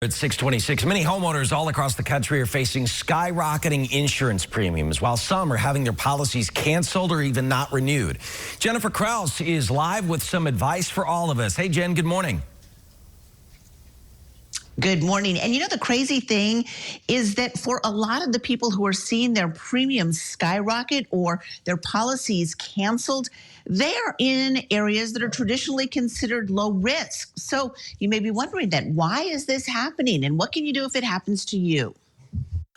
At 626, many homeowners all across the country are facing skyrocketing insurance premiums, while some are having their policies canceled or even not renewed. Jennifer Krause is live with some advice for all of us. Hey, Jen, good morning. Good morning. And you know, the crazy thing is that for a lot of the people who are seeing their premiums skyrocket or their policies canceled, they are in areas that are traditionally considered low risk. So you may be wondering then, why is this happening? And what can you do if it happens to you?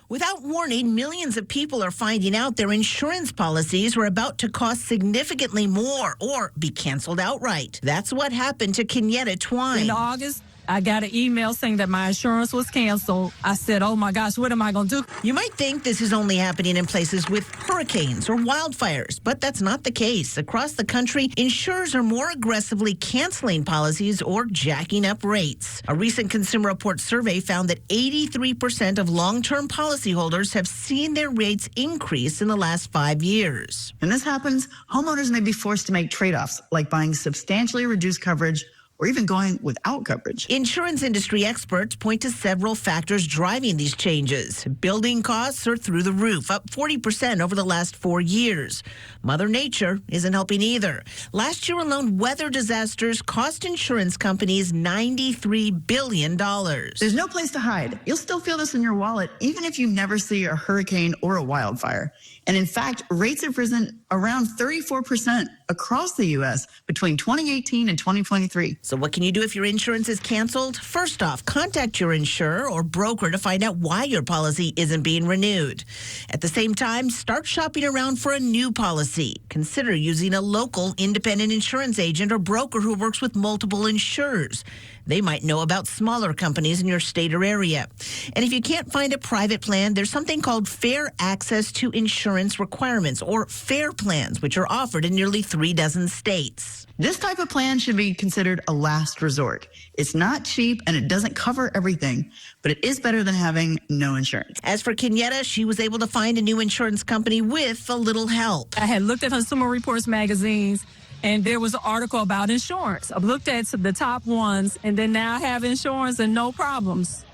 Without warning, millions of people are finding out their insurance policies were about to cost significantly more or be canceled outright. That's what happened to Kenyatta Twine. In August, I got an email saying that my insurance was canceled. I said, oh my gosh, what am I going to do? You might think this is only happening in places with hurricanes or wildfires, but that's not the case. Across the country, insurers are more aggressively canceling policies or jacking up rates. A recent Consumer Reports survey found that 83% of long-term policyholders have seen their rates increase in the last 5 years. When this happens, homeowners may be forced to make trade-offs, like buying substantially reduced coverage or even going without coverage. Insurance industry experts point to several factors driving these changes. Building costs are through the roof, up 40% over the last 4 years. Mother Nature isn't helping either. Last year alone, weather disasters cost insurance companies $93 billion. There's no place to hide. You'll still feel this in your wallet, even if you never see a hurricane or a wildfire. And in fact, rates have risen around 34% across the U.S. between 2018 and 2023. So what can you do if your insurance is canceled? First off, contact your insurer or broker to find out why your policy isn't being renewed. At the same time, start shopping around for a new policy. Consider using a local independent insurance agent or broker who works with multiple insurers. They might know about smaller companies in your state or area. And if you can't find a private plan, there's something called Fair Access to Insurance Requirements, or FAIR plans, which are offered in nearly 36 states. This type of plan should be considered a last resort. It's not cheap and it doesn't cover everything, but it is better than having no insurance. As for Kenyatta, she was able to find a new insurance company with a little help. I had looked at Consumer Reports magazines, and there was an article about insurance. I've looked at the top ones, and then now I have insurance and no problems.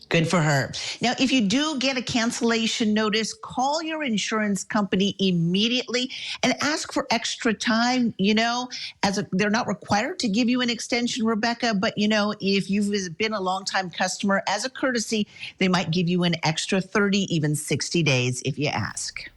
Good for her. Now, if you do get a cancellation notice, call your insurance company immediately and ask for extra time. You know, they're not required to give you an extension, Rebecca, but, you know, if you've been a longtime customer, as a courtesy, they might give you an extra 30, even 60 days if you ask.